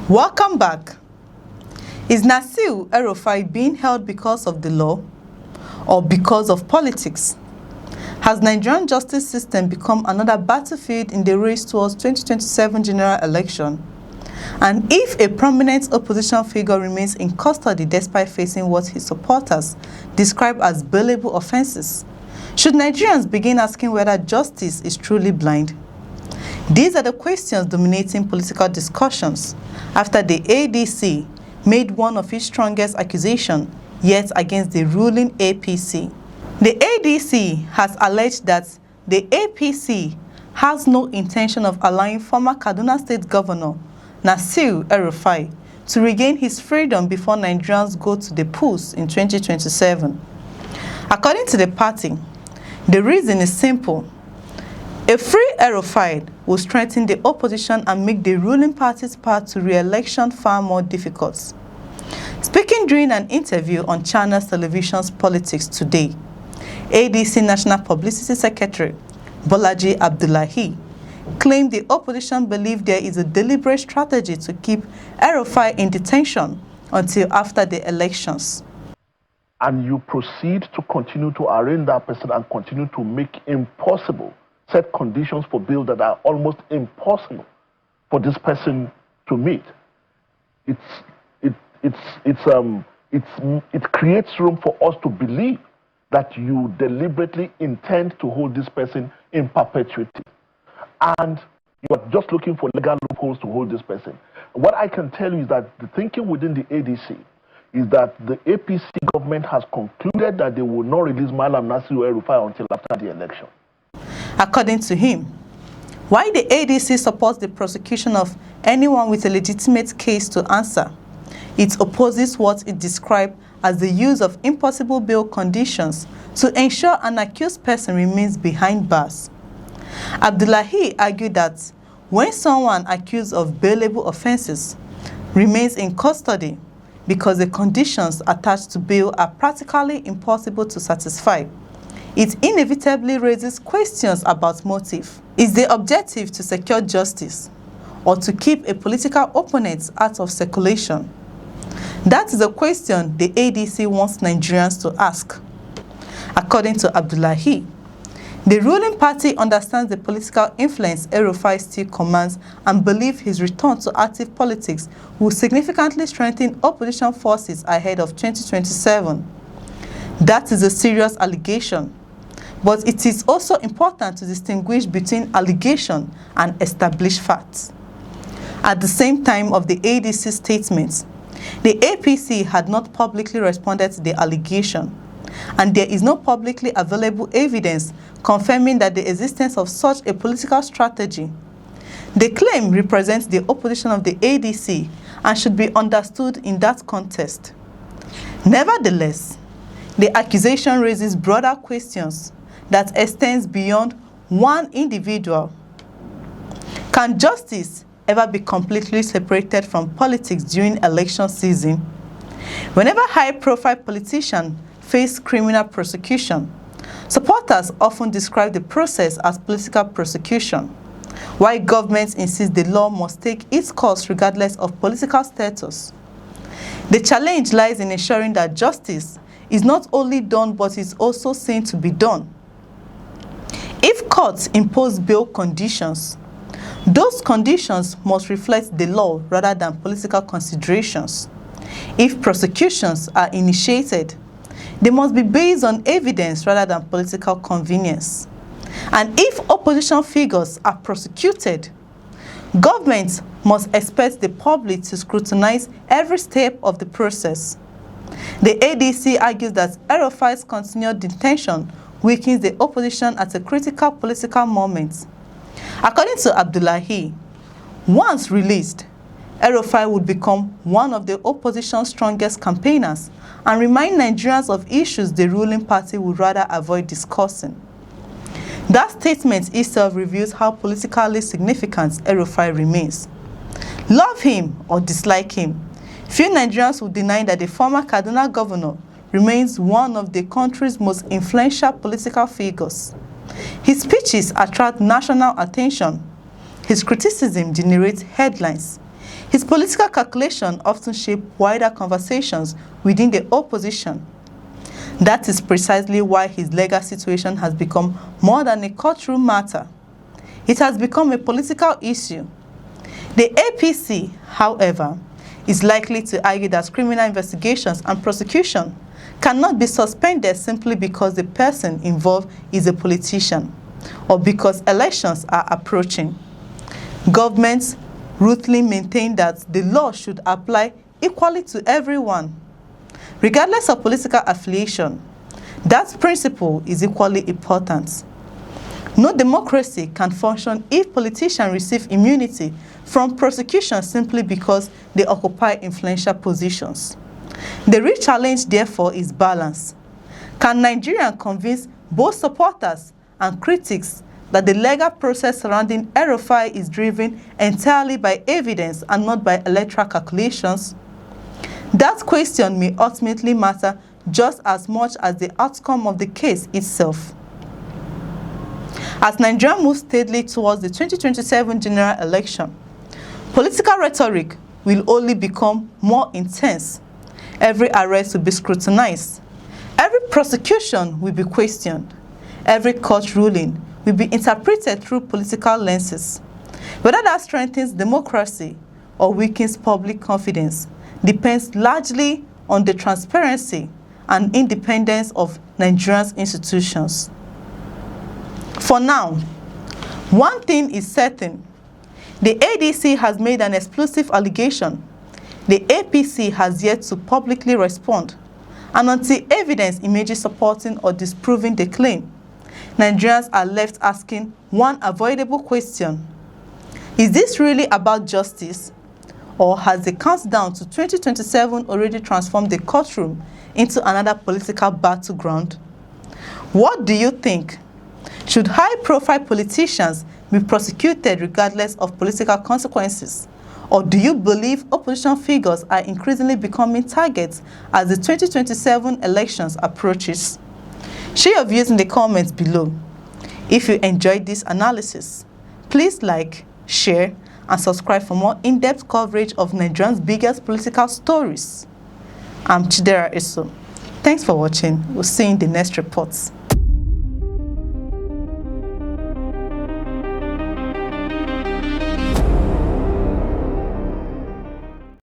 Welcome back. Is Nasir el-Rufai being held because of the law or because of politics? Has Nigerian justice system become another battlefield in the race towards 2027 general election? And if a prominent opposition figure remains in custody despite facing what his supporters describe as bailable offenses, should Nigerians begin asking whether justice is truly blind? These are the questions dominating political discussions after the ADC made one of its strongest accusations yet against the ruling APC. The ADC has alleged that the APC has no intention of allowing former Kaduna State Governor Nasir el-Rufai to regain his freedom before Nigerians go to the polls in 2027. According to the party, the reason is simple. A free el-Rufai will strengthen the opposition and make the ruling party's path to re-election far more difficult. Speaking during an interview on Channels Television's Politics Today, ADC National Publicity Secretary Bolaji Abdullahi claimed the opposition believed there is a deliberate strategy to keep el-Rufai in detention until after the elections. And you proceed to continue to arraign that person and continue to make impossible set conditions for bail that are almost impossible for this person to meet. It creates room for us to believe that you deliberately intend to hold this person in perpetuity. And you are just looking for legal loopholes to hold this person. What I can tell you is that the thinking within the ADC is that the APC government has concluded that they will not release Malam Nasir el-Rufai until after the election. According to him, why the ADC supports the prosecution of anyone with a legitimate case to answer, it opposes what it described as the use of impossible bail conditions to ensure an accused person remains behind bars. Abdullahi argued that when someone accused of bailable offenses remains in custody because the conditions attached to bail are practically impossible to satisfy, it inevitably raises questions about motive. Is the objective to secure justice or to keep a political opponent out of circulation? That is a question the ADC wants Nigerians to ask. According to Abdullahi, the ruling party understands the political influence el-Rufai still commands and believes his return to active politics will significantly strengthen opposition forces ahead of 2027. That is a serious allegation. But it is also important to distinguish between allegation and established facts. At the same time of the ADC statements, the APC had not publicly responded to the allegation, and there is no publicly available evidence confirming that the existence of such a political strategy. The claim represents the opposition of the ADC and should be understood in that context. Nevertheless, the accusation raises broader questions that extends beyond one individual. Can justice ever be completely separated from politics during election season? Whenever high-profile politicians face criminal prosecution, supporters often describe the process as political prosecution, while governments insist the law must take its course regardless of political status. The challenge lies in ensuring that justice is not only done but is also seen to be done. If courts impose bail conditions, those conditions must reflect the law rather than political considerations. If prosecutions are initiated, they must be based on evidence rather than political convenience. And if opposition figures are prosecuted, governments must expect the public to scrutinize every step of the process. The ADC argues that el-Rufai's continued detention weakens the opposition at a critical political moment. According to Abdullahi, once released, el-Rufai would become one of the opposition's strongest campaigners and remind Nigerians of issues the ruling party would rather avoid discussing. That statement itself reveals how politically significant el-Rufai remains. Love him or dislike him, few Nigerians will deny that the former Kaduna governor remains one of the country's most influential political figures. His speeches attract national attention. His criticism generates headlines. His political calculation often shape wider conversations within the opposition. That is precisely why his legal situation has become more than a courtroom matter. It has become a political issue. The APC, however, is likely to argue that criminal investigations and prosecution cannot be suspended simply because the person involved is a politician or because elections are approaching. Governments ruthlessly maintain that the law should apply equally to everyone, regardless of political affiliation. That principle is equally important. No democracy can function if politicians receive immunity from prosecution simply because they occupy influential positions. The real challenge, therefore, is balance. Can Nigeria convince both supporters and critics that the legal process surrounding el-rufai is driven entirely by evidence and not by electoral calculations? That question may ultimately matter just as much as the outcome of the case itself. As Nigeria moves steadily towards the 2027 general election, political rhetoric will only become more intense. Every arrest will be scrutinized. Every prosecution will be questioned. Every court ruling will be interpreted through political lenses. Whether that strengthens democracy or weakens public confidence depends largely on the transparency and independence of Nigeria's institutions. For now, one thing is certain. The ADC has made an explosive allegation. The APC has yet to publicly respond. And until evidence emerges supporting or disproving the claim, Nigerians are left asking one avoidable question. Is this really about justice? Or has the countdown to 2027 already transformed the courtroom into another political battleground? What do you think? Should high-profile politicians be prosecuted regardless of political consequences? Or do you believe opposition figures are increasingly becoming targets as the 2027 elections approaches? Share your views in the comments below. If you enjoyed this analysis, please like, share, and subscribe for more in-depth coverage of Nigeria's biggest political stories. I'm Chidera Eso. Thanks for watching. We'll see you in the next reports.